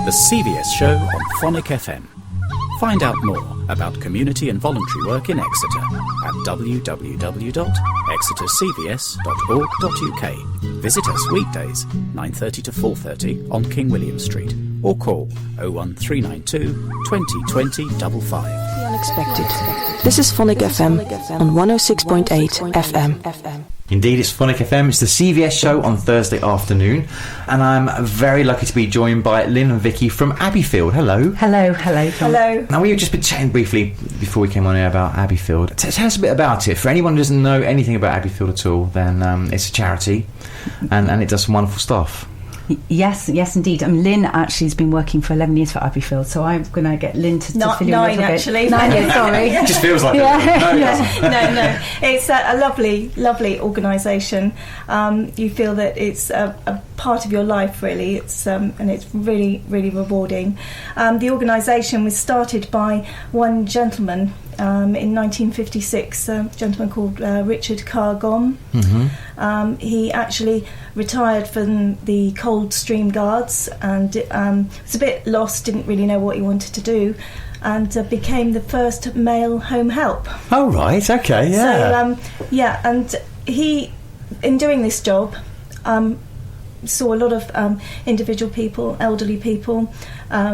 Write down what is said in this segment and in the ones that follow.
the CVS show on Phonic FM. Find out more about community and voluntary work in Exeter at www.exetercvs.org.uk. Visit us weekdays 9:30 to 4:30 on King William Street or call 01392 20 20 55. The unexpected. This is Phonic FM on 106.8 FM. Indeed, it's Phonic FM. It's the CVS show on Thursday afternoon, and I'm very lucky to be joined by Lynn and Vicky from Abbeyfield. Hello. Hello. Now, we've just been chatting briefly before we came on air about Abbeyfield. Tell us a bit about it. For anyone who doesn't know anything about Abbeyfield at all, then it's a charity, and it does some wonderful stuff. Yes, indeed. Lynn actually has been working for 11 years for Abbeyfield, so I'm going to get Lynn to fill you in a little bit. 9 years, sorry. It just feels like it. No. It's a lovely organisation. You feel that it's a part of your life, really. It's and it's really, really rewarding. The organisation was started by one gentleman in 1956, a gentleman called Richard Carr-Gom. Mm-hmm. He actually retired from the Coldstream Guards and was a bit lost, didn't really know what he wanted to do, and became the first male home help. Oh, right, okay, yeah. So, and he, in doing this job, saw a lot of individual people, elderly people,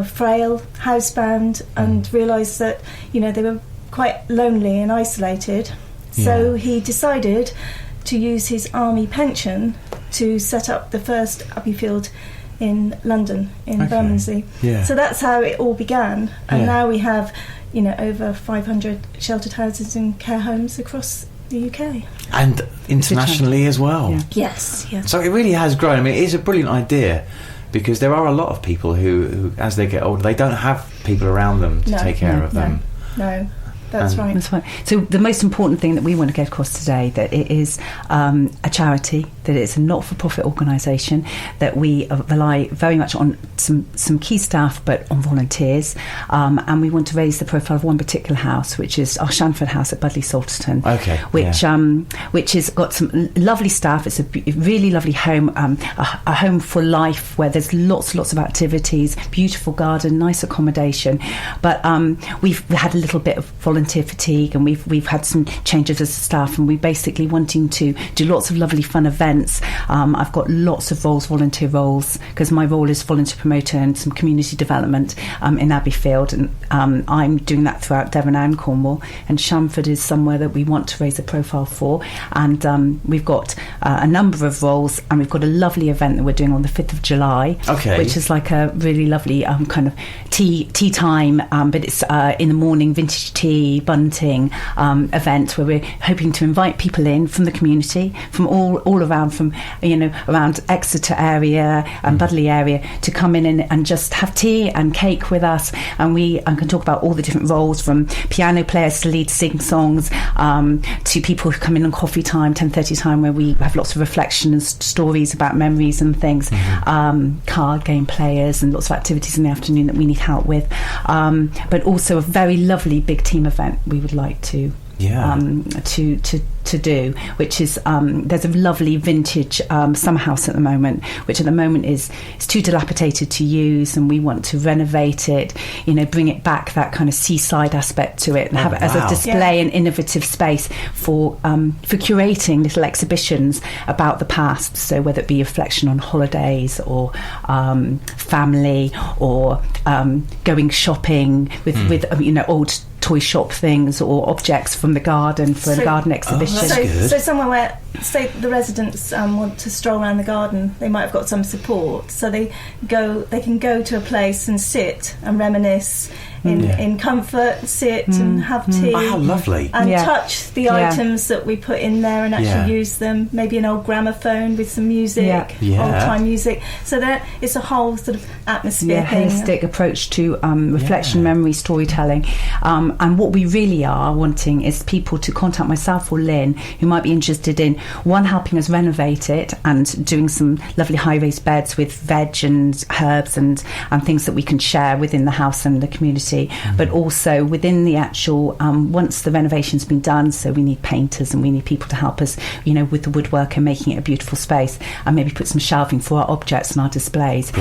frail, housebound, and realised that, they were quite lonely and isolated. So he decided to use his army pension to set up the first Abbeyfield in London, in Bermondsey. Yeah. So that's how it all began. And now we have, over 500 sheltered houses and care homes across the UK. And internationally as well. Yeah. Yes. So it really has grown. It is a brilliant idea, because there are a lot of people who as they get older, they don't have people around them to take care of them. No. That's right. So the most important thing that we want to get across today, that it is a charity, that it's a not-for-profit organisation, that we rely very much on some key staff, but on volunteers, and we want to raise the profile of one particular house, which is our Shandford house at Budleigh Salterton, which has got some lovely staff. It's a really lovely home, a home for life, where there's lots of activities, beautiful garden, nice accommodation, but we've had a little bit of volunteer fatigue, and we've had some changes as staff, and we're basically wanting to do lots of lovely fun events. I've got lots of roles, volunteer roles, because my role is volunteer promoter and some community development in Abbeyfield, and I'm doing that throughout Devon and Cornwall, and Shandford is somewhere that we want to raise a profile for, and we've got a number of roles, and we've got a lovely event that we're doing on the 5th of July, which is like a really lovely kind of tea time, but it's in the morning, vintage tea, bunting event, where we're hoping to invite people in from the community, from all around, from around Exeter area and Budleigh area, to come in and just have tea and cake with us, and we can talk about all the different roles, from piano players to lead sing songs, to people who come in on coffee time, 10:30 time, where we have lots of reflections, stories about memories and things, card game players, and lots of activities in the afternoon that we need help with, but also a very lovely big team event we would like to do, which is there's a lovely vintage summer house at the moment, which at the moment is too dilapidated to use, and we want to renovate it, bring it back, that kind of seaside aspect to it, and have it as a display and innovative space for curating little exhibitions about the past. So whether it be reflection on holidays, or family, or going shopping with old toy shop things or objects from the garden for a garden exhibition. So somewhere where, say, the residents want to stroll around the garden, they might have got some support, so they can go to a place and sit and reminisce in comfort, sit and have tea. Oh, how lovely. And touch the items that we put in there and actually use them. Maybe an old gramophone with some music, old-time music. So that it's a whole sort of atmosphere thing. Holistic approach to reflection, memory, storytelling. And what we really are wanting is people to contact myself or Lynn, who might be interested in, one, helping us renovate it and doing some lovely high-raised beds with veg and herbs and things that we can share within the house and the community, charity, but also within the actual, once the renovation's been done, so we need painters and we need people to help us, with the woodwork and making it a beautiful space, and maybe put some shelving for our objects and our displays.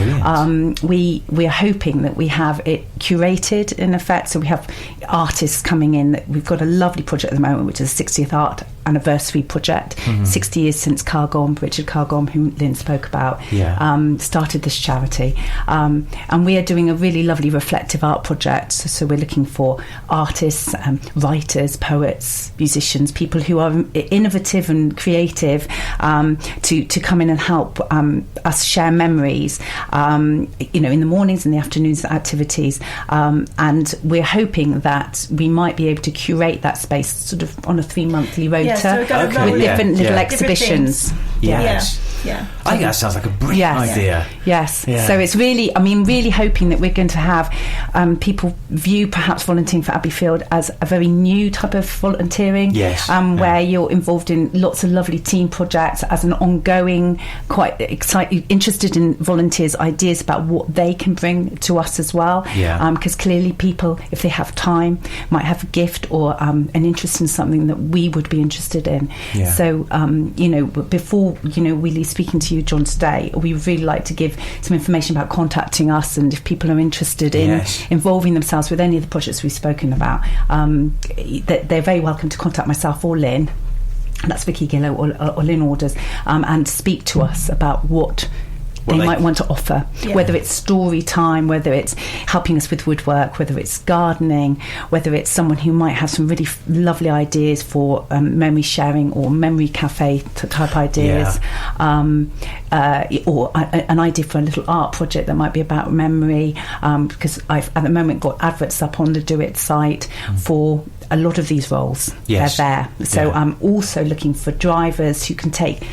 We are hoping that we have it curated in effect, so we have artists coming in. We've got a lovely project at the moment, which is a 60th art anniversary project, 60 years since Richard Cargom, whom Lynn spoke about, started this charity, and we are doing a really lovely reflective art project. So we're looking for artists, writers, poets, musicians, people who are innovative and creative, to come in and help us share memories, in the mornings and the afternoons activities, and we're hoping that we might be able to curate that space sort of on a 3-monthly rota, with different little exhibitions. I think that sounds like a brilliant idea. Yes. So it's really, really hoping that we're going to have people view perhaps volunteering for Abbeyfield as a very new type of volunteering, where you're involved in lots of lovely team projects as an ongoing, quite excited, interested in volunteers' ideas about what they can bring to us as well. Because clearly people, if they have time, might have a gift or an interest in something that we would be interested in. So, before, we leave speaking to you, John, today, we would really like to give some information about contacting us, and if people are interested in involving themselves with any of the projects we've spoken about, that they're very welcome to contact myself or Lynn. That's Vicky Gillow or Lynn Orders, and speak to us about what they might want to offer, whether it's story time, whether it's helping us with woodwork, whether it's gardening, whether it's someone who might have some really lovely ideas for memory sharing or memory cafe type ideas, or an idea for a little art project that might be about memory, because I've at the moment got adverts up on the Do It site for a lot of these roles. They're there. So I'm also looking for drivers who can take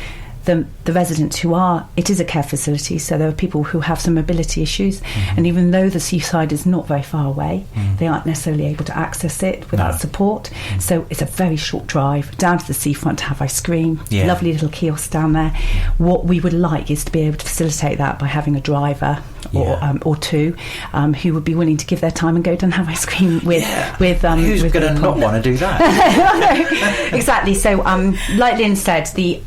the residents who are, it is a care facility, so there are people who have some mobility issues, and even though the seaside is not very far away, they aren't necessarily able to access it without support. So it's a very short drive down to the seafront to have ice cream, lovely little kiosk down there. What we would like is to be able to facilitate that by having a driver or two who would be willing to give their time and go down and have ice cream with who's going to not want to do that? Exactly. So like Lynn said, the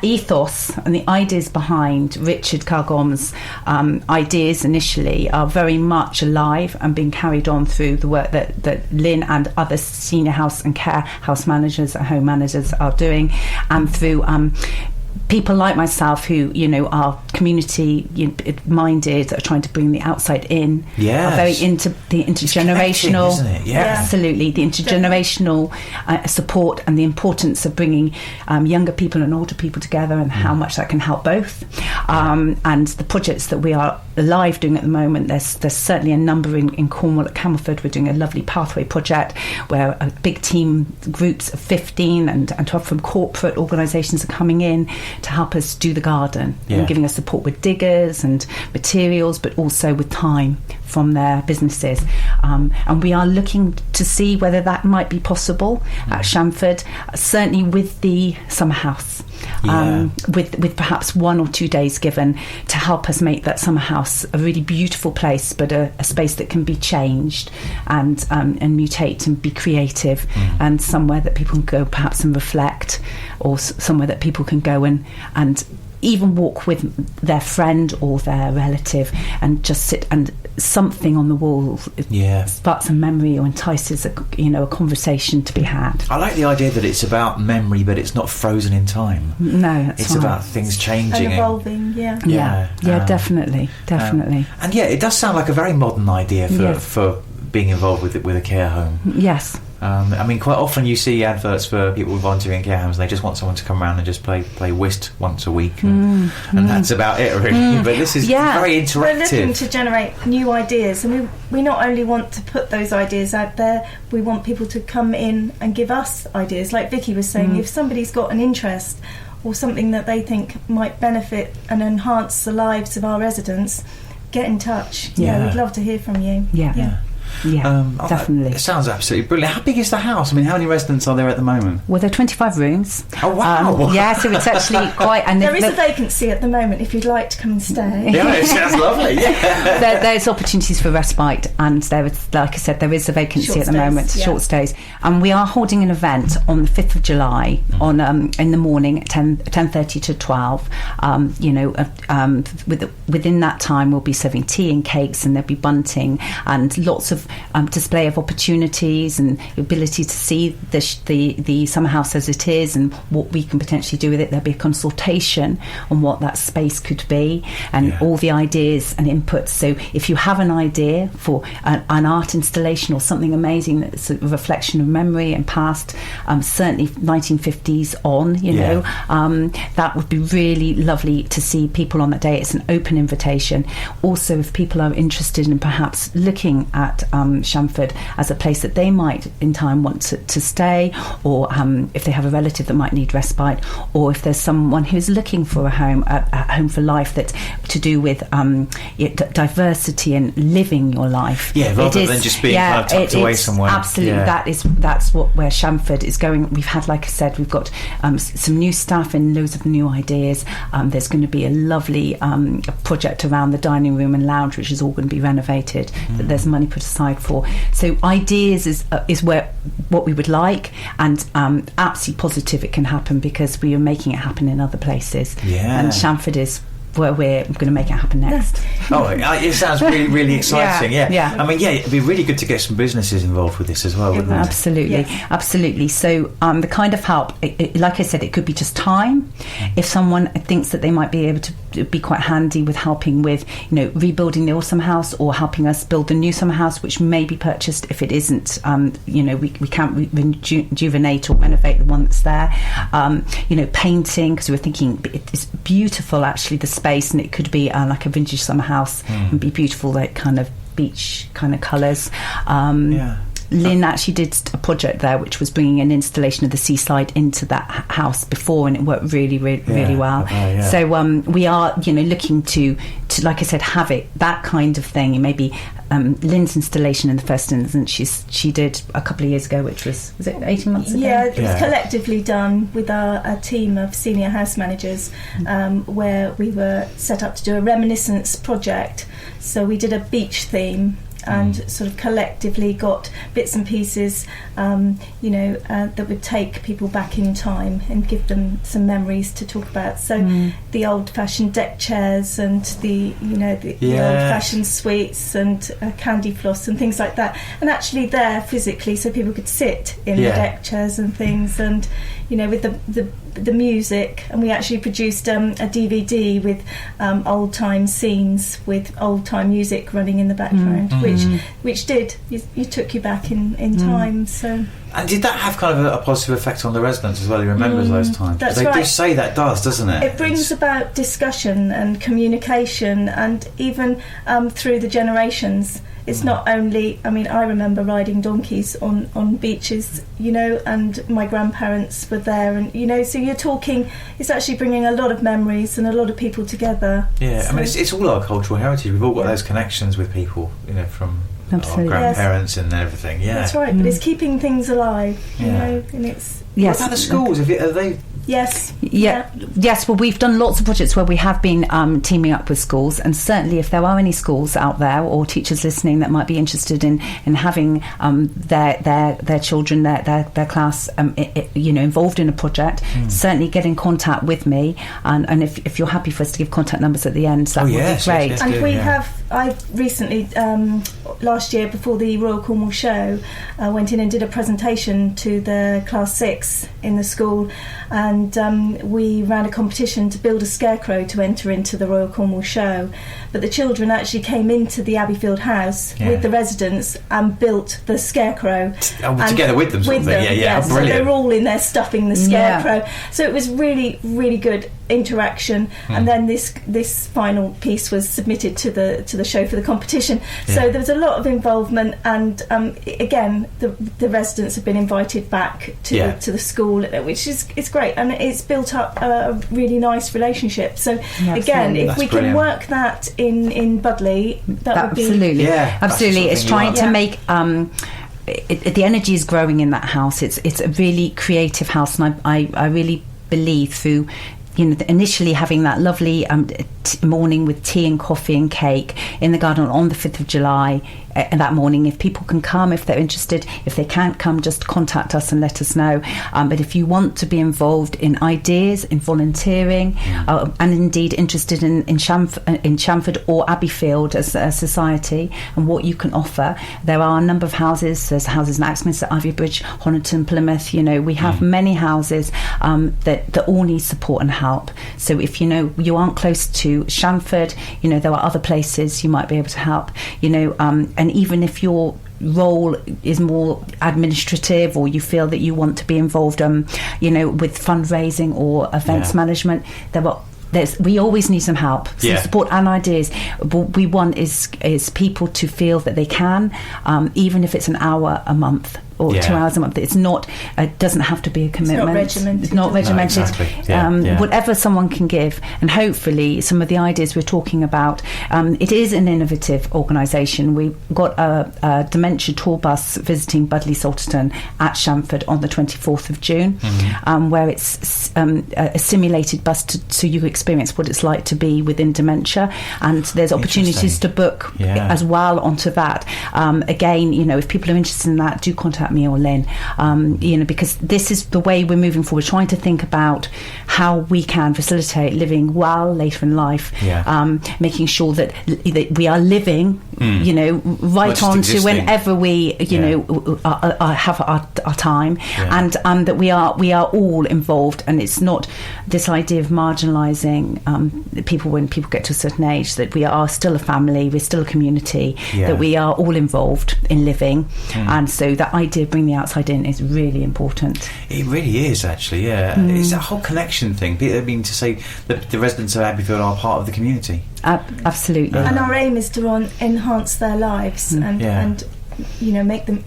ethos and the ideas behind Richard Cargom's ideas initially are very much alive and being carried on through the work that Lynn and other senior house and care house managers and home managers are doing, and through people like myself who are community minded, are trying to bring the outside in, are very into the intergenerational, isn't it? Absolutely, the intergenerational support and the importance of bringing younger people and older people together, and how much that can help both. And the projects that we are live doing at the moment, there's certainly a number in Cornwall at Camelford. We're doing a lovely pathway project where a big team, groups of 15 and 12 from corporate organisations are coming in to help us do the garden, and giving us support with diggers and materials, but also with time from their businesses. And we are looking to see whether that might be possible at Shandford, certainly with the summer house, with perhaps 1 or 2 days given to help us make that summer house a really beautiful place, but a space that can be changed and mutate and be creative, and somewhere that people can go perhaps and reflect, or somewhere that people can go and even walk with their friend or their relative and just sit, and something on the wall sparks a memory or entices a conversation to be had. I like the idea that it's about memory, but it's not frozen in time. No, it's about things changing and evolving. Definitely. And it does sound like a very modern idea for being involved with a care home. Yes. Quite often you see adverts for people volunteering in care homes, and they just want someone to come around and just play whist once a week, and that's about it, really. But this is very interactive. We're looking to generate new ideas, and we not only want to put those ideas out there, we want people to come in and give us ideas. Like Vicky was saying, if somebody's got an interest or something that they think might benefit and enhance the lives of our residents, get in touch. We'd love to hear from you. Definitely. It sounds absolutely brilliant. How big is the house? I mean, how many residents are there at the moment? Well, there are 25 rooms. Oh, wow. So it's actually quite... And there is a vacancy at the moment if you'd like to come and stay. Yeah, it sounds lovely. Yeah. There's opportunities for respite, and there is, like I said, there is a vacancy at the moment, short stays. And we are holding an event on the 5th of July on in the morning at 10:30 to 12. Within that time, we'll be serving tea and cakes, and there'll be bunting and lots of display of opportunities and ability to see the summer house as it is and what we can potentially do with it. There'll be a consultation on what that space could be and all the ideas and inputs. So if you have an idea for an art installation or something amazing that's a reflection of memory and past, certainly 1950s on, that would be really lovely to see people on that day. It's an open invitation. Also, if people are interested in perhaps looking at Shandford as a place that they might in time want to stay, or if they have a relative that might need respite, or if there's someone who's looking for a home for life that's to do with diversity and living your life. Yeah, rather than just being kind of tucked away somewhere. Absolutely, that's where Shandford is going. We've had, like I said, we've got some new staff and loads of new ideas. There's going to be a lovely project around the dining room and lounge, which is all going to be renovated, that there's money put aside for. So ideas is where what we would like, and absolutely positive it can happen, because we are making it happen in other places. And Shandford is where we're going to make it happen next. It sounds really, really exciting. I mean, it'd be really good to get some businesses involved with this as well, wouldn't it? Absolutely. So the kind of help, like I said, it could be just time. If someone thinks that they might be able to be quite handy with helping with, rebuilding the old summer house, or helping us build the new summer house, which may be purchased if it isn't, we can't rejuvenate or renovate the one that's there. Painting, because we were thinking it's beautiful, actually, the space, and it could be like a vintage summer house and be beautiful, like kind of beach kind of colours. Lynn actually did a project there which was bringing an installation of the seaside into that house before, and it worked really well. So we are looking to like I said, have it that kind of thing. Maybe Lynn's installation in the first instance she did a couple of years ago, which was it 18 months ago? It was collectively done with our team of senior house managers, where we were set up to do a reminiscence project. So we did a beach theme and sort of collectively got bits and pieces, that would take people back in time and give them some memories to talk about. So the old-fashioned deck chairs and the old-fashioned sweets and candy floss and things like that, and actually there physically, so people could sit in the deck chairs and things, and with the music. And we actually produced a DVD with old-time scenes with old-time music running in the background, which you took you back in time. So. And did that have kind of a positive effect on the residents as well? He remembers those times. That's they right. do say that does, doesn't it? It brings about discussion and communication, and even through the generations. It's not only, I remember riding donkeys on beaches, and my grandparents were there, and, so you're talking, it's actually bringing a lot of memories and a lot of people together. Yeah, so. It's all our cultural heritage. We've all got those connections with people, from our grandparents and everything. Yeah, that's right, but it's keeping things alive, and it's... What about the schools? Are they... Yes. Yes. Well, we've done lots of projects where we have been teaming up with schools, and certainly if there are any schools out there or teachers listening that might be interested in having their children, their class, involved in a project, certainly get in contact with me. And if you're happy for us to give contact numbers at the end, that would be great. Yes, and I recently, last year before the Royal Cornwall Show, went in and did a presentation to the Class 6 in the school, and we ran a competition to build a scarecrow to enter into the Royal Cornwall Show. But the children actually came into the Abbeyfield house with the residents and built the scarecrow. Together with them, brilliant. So they were all in there stuffing the scarecrow. So it was really, really good. interaction, and then this final piece was submitted to the show for the competition. So there was a lot of involvement, and again, the residents have been invited back to the school, which is great, and it's built up a really nice relationship. So again, if That's we brilliant. can work that in Budleigh, that would be absolutely. It's trying to make. The energy is growing in that house. It's a really creative house, and I really believe through, initially having that lovely morning with tea and coffee and cake in the garden on the 5th of July. That morning, if people can come, if they're interested, if they can't come, just contact us and let us know. But if you want to be involved in ideas, in volunteering, and indeed interested in Shandford or Abbeyfield as a society and what you can offer, there are a number of houses. There's houses in Axminster, Ivybridge, Honiton, Plymouth. We have many houses that all need support and help. So if you aren't close to Shandford, there are other places you might be able to help. And even if your role is more administrative, or you feel that you want to be involved with fundraising or events management, we always need some help, some support and ideas. What we want is people to feel that they can, even if it's an hour a month or 2 hours a month. It's not. It doesn't have to be a commitment. It's not regimented. No, exactly. Whatever someone can give, and hopefully some of the ideas we're talking about. It is an innovative organisation. We've got a dementia tour bus visiting Budleigh Salterton at Shandford on the 24th of June, where it's a simulated bus so you experience what it's like to be within dementia, and there's opportunities to book as well onto that. Again, if people are interested in that, do contact me or Lynn, because this is the way we're moving forward, trying to think about how we can facilitate living well later in life, making sure that we are living, right on to whenever we, have our time, and that we are all involved, and it's not this idea of marginalising people when people get to a certain age, that we are still a family, we're still a community, that we are all involved in living, and so that idea of bringing the outside in is really important. It really is, actually, It's a whole connection thing. I mean, to say that the residents of Abbeyfield are part of the community. Absolutely. And our aim is to enhance their lives and make them,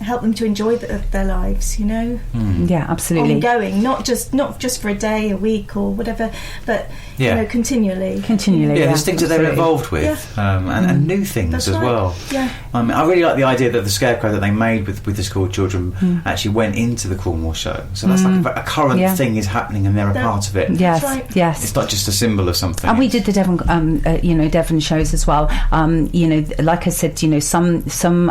help them to enjoy their lives, Yeah, absolutely. Ongoing, not just for a day, a week, or whatever, but continually. There's things that they're involved with, and new things as well. I really like the idea that the scarecrow that they made with the school children actually went into the Cornwall show, so that's like a current thing is happening, and they're a part of it. Yes, it's not just a symbol of something. And we did the Devon shows as well. Like I said, some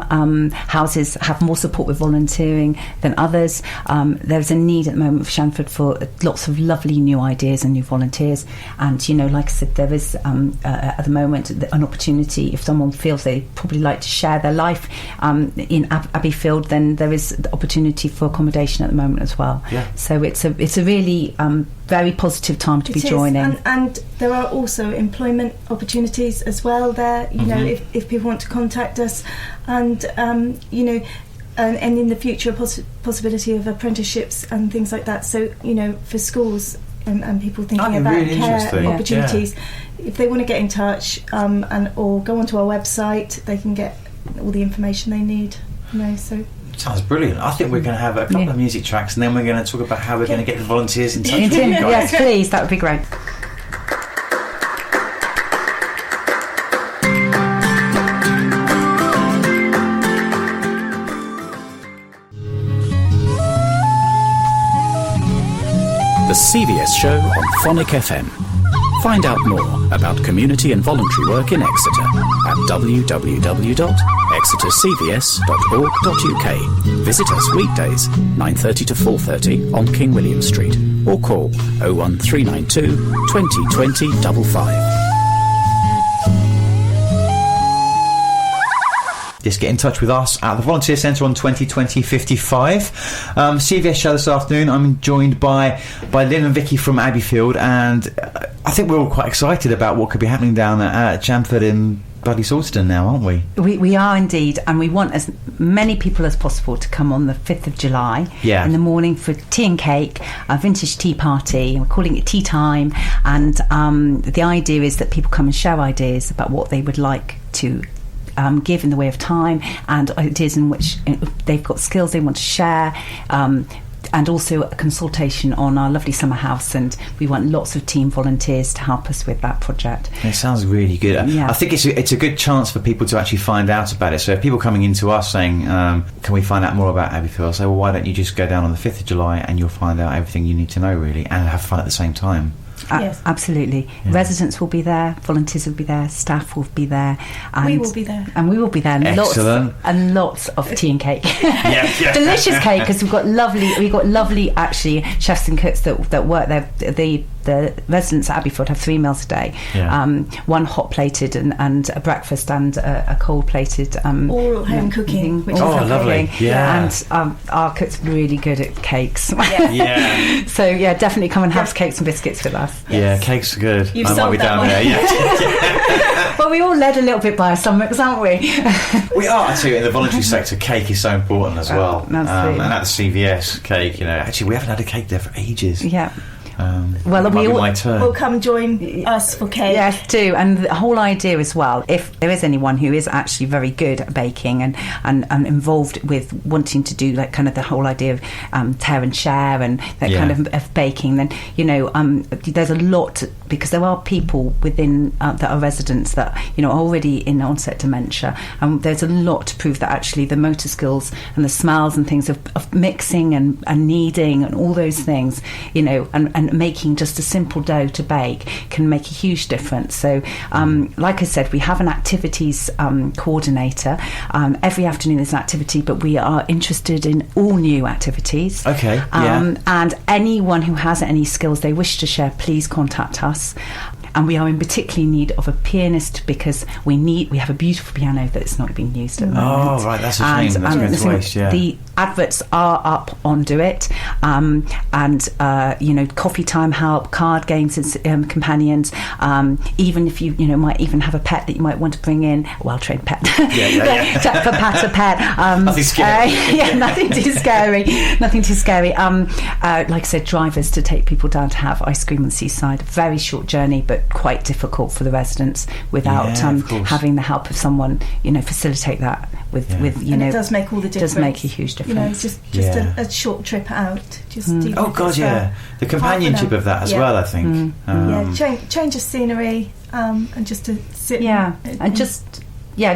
houses have more support with volunteering than others. There's a need at the moment for Shandford for lots of lovely new ideas and new volunteers. And like I said, there is at the moment an opportunity, if someone feels they probably like to share their life in Abbeyfield, then there is the opportunity for accommodation at the moment as well. So it's a really very positive time to be joining. And there are also employment opportunities as well there, if people want to contact us, and and in the future possibility of apprenticeships and things like that. So for schools and people thinking about really care opportunities, if they want to get in touch or go onto our website, they can get all the information they need. So sounds brilliant. I think we're going to have a couple of music tracks, and then we're going to talk about how we're going to get the volunteers in touch with you guys. Yes, please, that would be great. The CVS Show on Phonic FM. Find out more about community and voluntary work in Exeter at www.exetercvs.org.uk. Visit us weekdays 9:30 to 4:30 on King William Street, or call 01392 20 20 55. Just get in touch with us at the Volunteer Centre on 2020 55. CVS show this afternoon. I'm joined by Lynn and Vicky from Abbeyfield, and I think we're all quite excited about what could be happening down at Shandford in Budleigh Salterton now, aren't we? We are indeed, and we want as many people as possible to come on the 5th of July in the morning for tea and cake, a vintage tea party. We're calling it tea time, and the idea is that people come and share ideas about what they would like to give in the way of time, and ideas in which they've got skills they want to share, and also a consultation on our lovely summer house, and we want lots of team volunteers to help us with that project. It sounds really good. I think it's a good chance for people to actually find out about it. So if people coming into us saying, can we find out more about Abbeyfield, I'll say, well, why don't you just go down on the 5th of July and you'll find out everything you need to know, really, and have fun at the same time. Yes. Absolutely. Yeah. Residents will be there, volunteers will be there, staff will be there, and we will be there. And we will be there. Excellent. Lots of tea and cake. Yeah. Delicious cake, because we've got lovely actually chefs and cooks that work there. The residents at Abbeyfield have 3 meals a day. Yeah. One hot plated and a breakfast, and a cold plated all home cooking, which is lovely. Yeah. And our cook's really good at cakes. Yeah. So definitely come and have cakes and biscuits with us. Yes. Yeah, cakes are good. You've I might be down there. Yeah. Well, we all led a little bit by our stomachs, aren't we? We are. I tell you, in the voluntary sector, cake is so important as well. Absolutely. And at the CVS, cake, actually we haven't had a cake there for ages. Yeah. Well, we'll come join us for cake. Yes, do. And the whole idea as well, if there is anyone who is actually very good at baking and involved with wanting to do like kind of the whole idea of tear and share and that kind of baking, then there's a lot, because there are people within that are residents that are already in onset dementia, and there's a lot to prove that actually the motor skills and the smells and things of mixing and kneading and all those things, and making just a simple dough to bake can make a huge difference. So like I said, we have an activities coordinator. Every afternoon there's an activity, but we are interested in all new activities. Okay. And anyone who has any skills they wish to share, please contact us. And we are in particularly need of a pianist, because we have a beautiful piano that's not being used at the moment. Oh, right, that's a shame. That's going to waste, The adverts are up on Do It, and coffee time help, card games and companions. Even if you might even have a pet that you might want to bring in, a well-trained pet. For Pat a pet. Nothing scary. Nothing too scary. Nothing too scary. Like I said, drivers to take people down to have ice cream on the seaside. Very short journey, but quite difficult for the residents without having the help of someone, facilitate that with and it does make all the difference. Does make a huge difference. Just a short trip out. The companionship of that as well, I think. Change of scenery, and just to sit.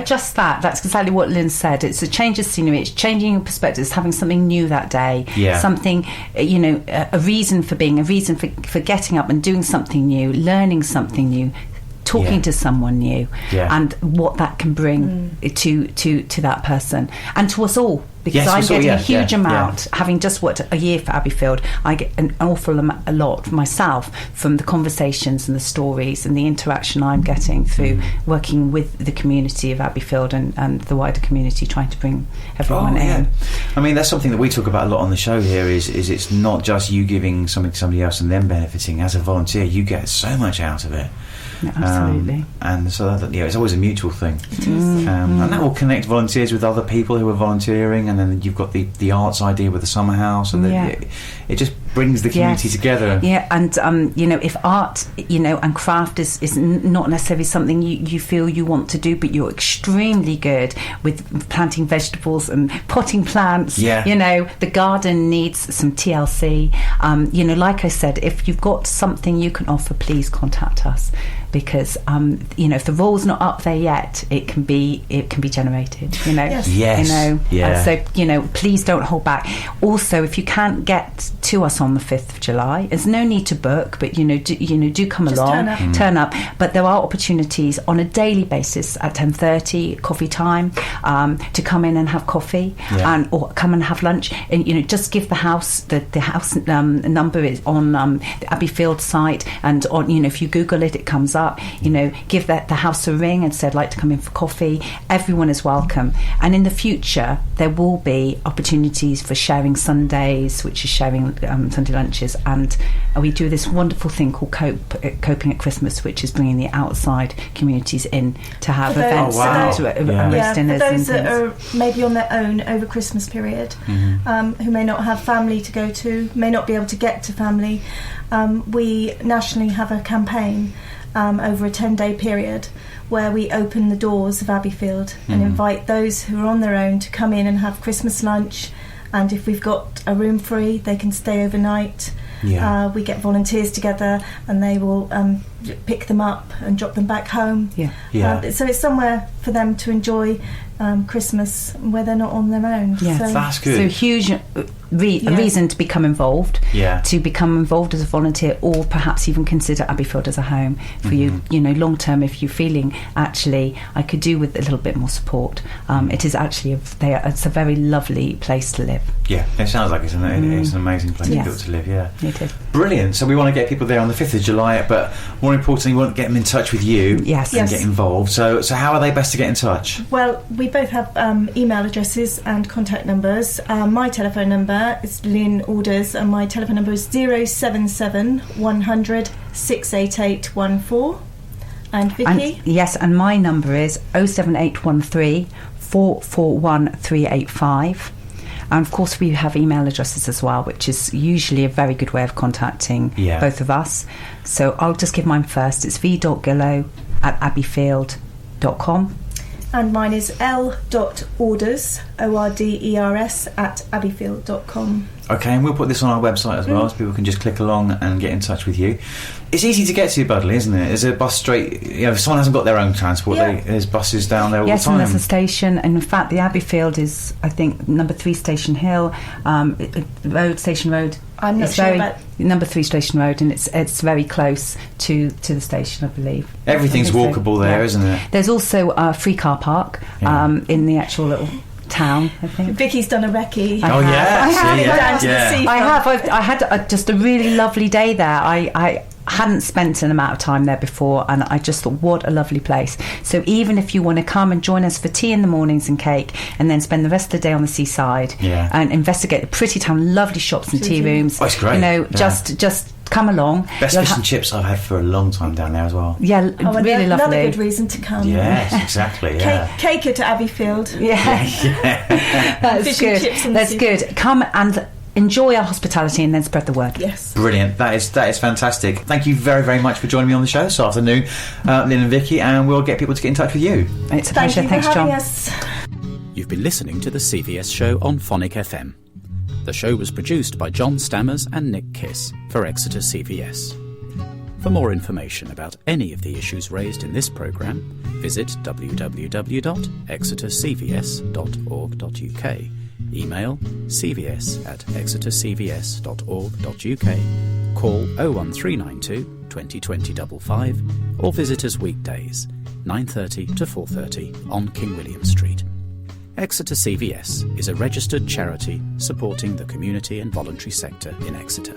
Just that. That's exactly what Lynn said. It's a change of scenery. It's changing your perspective. It's having something new that day. Yeah. Something, a reason for being, a reason for getting up and doing something new, learning something new, talking to someone new, and what that can bring to that person and to us all. Because I'm getting a huge amount, having just worked a year for Abbeyfield, I get an awful lot myself from the conversations and the stories and the interaction I'm getting through working with the community of Abbeyfield and the wider community, trying to bring everyone in. I mean, that's something that we talk about a lot on the show here, is it's not just you giving something to somebody else and them benefiting. As a volunteer, you get so much out of it. Absolutely. And so it's always a mutual thing. It is. And that will connect volunteers with other people who are volunteering, and then you've got the arts idea with the summer house, and it just brings the community together. Yeah, and if art, and craft is not necessarily something you feel you want to do, but you're extremely good with planting vegetables and potting plants. Yeah. The garden needs some TLC. Like I said, if you've got something you can offer, please contact us. Because if the role's not up there yet, it can be generated. Yes. So please don't hold back. Also, if you can't get to us on the 5th of July, there's no need to book, but do come just along, turn up. But there are opportunities on a daily basis at 10:30, coffee time, to come in and have coffee, or come and have lunch. And just give the house the house number is on the Abbeyfield site, and on if you Google it, it comes up. Give the house a ring and say, I'd like to come in for coffee. Everyone is welcome. And in the future, there will be opportunities for sharing Sundays, which is sharing Sunday lunches, and we do this wonderful thing called Coping at Christmas, which is bringing the outside communities in to have events and for those that are maybe on their own over Christmas period, who may not have family to go to, may not be able to get to family. We nationally have a campaign over a 10-day period where we open the doors of Abbeyfield and invite those who are on their own to come in and have Christmas lunch, and if we've got a room free they can stay overnight. We get volunteers together and they will pick them up and drop them back home. So it's somewhere for them to enjoy Christmas where they're not on their own. That's good. So huge reason to become involved, to become involved as a volunteer, or perhaps even consider Abbeyfield as a home for you. You know, long term, if you're feeling actually I could do with a little bit more support, it is actually it's a very lovely place to live. It sounds like it's an amazing place to live. It is brilliant. So we want to get people there on the 5th of July, but more importantly, we want to get them in touch with you and get involved. So how are they best to get in touch? Well, we both have email addresses and contact numbers. My telephone number is Lynn Orders, and my telephone number is 077 100 68814. And Vicky? And my number is 07813 441 385. And of course we have email addresses as well, which is usually a very good way of contacting both of us. So I'll just give mine first. It's v.gillow@abbeyfield.com. And mine is l.orders, O-R-D-E-R-S, @abbeyfield.com. Okay, and we'll put this on our website as well, so people can just click along and get in touch with you. It's easy to get to Budleigh, isn't it? Is there a bus straight? If someone hasn't got their own transport, there's buses down there all the time. Yes, and there's a station. And in fact, the Abbeyfield is, I think, number 3 Station Hill, Station Road. I'm not sure about number 3 Station Road, and it's very close to the station, I believe. Everything's walkable there, isn't it? There's also a free car park in the actual little town, I think. Vicky's done a recce. Down to the seafront. I have. I had just a really lovely day there. I hadn't spent an amount of time there before, and I just thought, what a lovely place. So even if you want to come and join us for tea in the mornings and cake, and then spend the rest of the day on the seaside and investigate the pretty town, lovely shops and tea rooms, it's great. You know, just come along. Best fish and chips I've had for a long time down there as well. Really lovely. Another good reason to come. Yes, exactly. Cake at Abbeyfield. That's Fish good. and chips on That's good. Come and enjoy our hospitality and then spread the word. Yes. Brilliant. That is fantastic. Thank you very, very much for joining me on the show this afternoon, Lynn and Vicky, and we'll get people to get in touch with you. It's a pleasure. Thanks, John. You've been listening to the CVS show on Phonic FM. The show was produced by John Stammers and Nick Kiss for Exeter CVS. For more information about any of the issues raised in this programme, visit www.exetercvs.org.uk. Email cvs@exetercvs.org.uk, call 01392 2020 55, or visit us weekdays 9:30 to 4:30 on King William Street. Exeter CVS is a registered charity supporting the community and voluntary sector in Exeter.